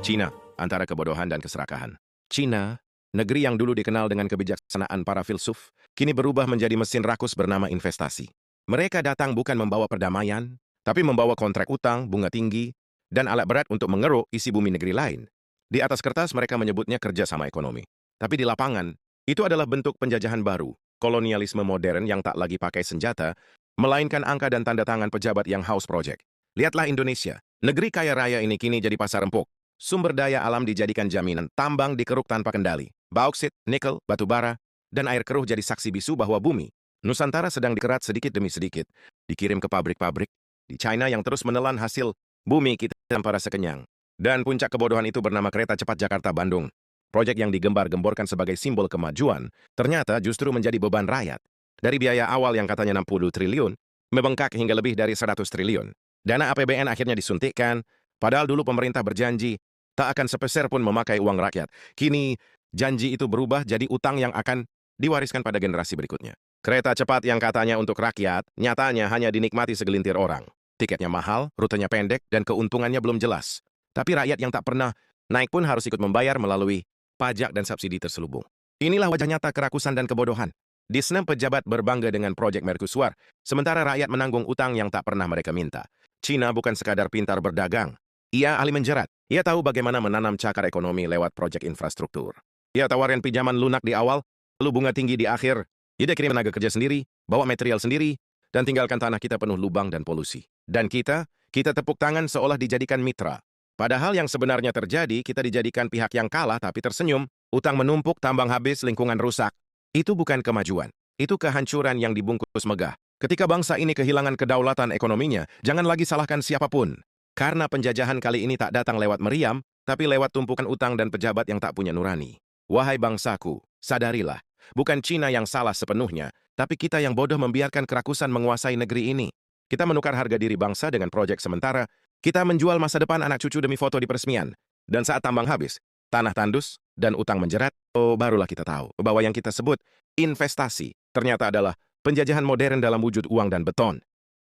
Cina, antara kebodohan dan keserakahan. Cina, negeri yang dulu dikenal dengan kebijaksanaan para filsuf, kini berubah menjadi mesin rakus bernama investasi. Mereka datang bukan membawa perdamaian, tapi membawa kontrak utang, bunga tinggi, dan alat berat untuk mengeruk isi bumi negeri lain. Di atas kertas mereka menyebutnya kerjasama ekonomi. Tapi di lapangan, itu adalah bentuk penjajahan baru, kolonialisme modern yang tak lagi pakai senjata, melainkan angka dan tanda tangan pejabat yang haus project. Lihatlah Indonesia, negeri kaya raya ini kini jadi pasar empuk. Sumber daya alam dijadikan jaminan, tambang dikeruk tanpa kendali. Bauksit, nikel, batu bara, dan air keruh jadi saksi bisu bahwa bumi Nusantara sedang dikerat sedikit demi sedikit, dikirim ke pabrik-pabrik di China yang terus menelan hasil bumi kita tanpa rasa kenyang. Dan puncak kebodohan itu bernama kereta cepat Jakarta-Bandung. Proyek yang digembar-gemborkan sebagai simbol kemajuan, ternyata justru menjadi beban rakyat. Dari biaya awal yang katanya 60 triliun, membengkak hingga lebih dari 100 triliun. Dana APBN akhirnya disuntikkan, padahal dulu pemerintah berjanji tak akan sepeser pun memakai uang rakyat. Kini, janji itu berubah jadi utang yang akan diwariskan pada generasi berikutnya. Kereta cepat yang katanya untuk rakyat, nyatanya hanya dinikmati segelintir orang. Tiketnya mahal, rutenya pendek, dan keuntungannya belum jelas. Tapi rakyat yang tak pernah naik pun harus ikut membayar melalui pajak dan subsidi terselubung. Inilah wajah nyata kerakusan dan kebodohan. Di Senem pejabat berbangga dengan proyek Mercusuar, sementara rakyat menanggung utang yang tak pernah mereka minta. Cina bukan sekadar pintar berdagang. Ia ahli menjerat. Ia tahu bagaimana menanam cakar ekonomi lewat proyek infrastruktur. Ia tawarin pinjaman lunak di awal, lalu bunga tinggi di akhir. Ia kirim tenaga kerja sendiri, bawa material sendiri, dan tinggalkan tanah kita penuh lubang dan polusi. Dan kita tepuk tangan seolah dijadikan mitra. Padahal yang sebenarnya terjadi, kita dijadikan pihak yang kalah tapi tersenyum, utang menumpuk, tambang habis, lingkungan rusak. Itu bukan kemajuan. Itu kehancuran yang dibungkus megah. Ketika bangsa ini kehilangan kedaulatan ekonominya, jangan lagi salahkan siapapun. Karena penjajahan kali ini tak datang lewat meriam, tapi lewat tumpukan utang dan pejabat yang tak punya nurani. Wahai bangsaku, sadarilah, bukan Cina yang salah sepenuhnya, tapi kita yang bodoh membiarkan kerakusan menguasai negeri ini. Kita menukar harga diri bangsa dengan proyek sementara, kita menjual masa depan anak cucu demi foto di peresmian. Dan saat tambang habis, tanah tandus, dan utang menjerat, barulah kita tahu bahwa yang kita sebut investasi ternyata adalah penjajahan modern dalam wujud uang dan beton.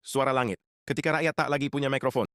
Suara langit, ketika rakyat tak lagi punya mikrofon,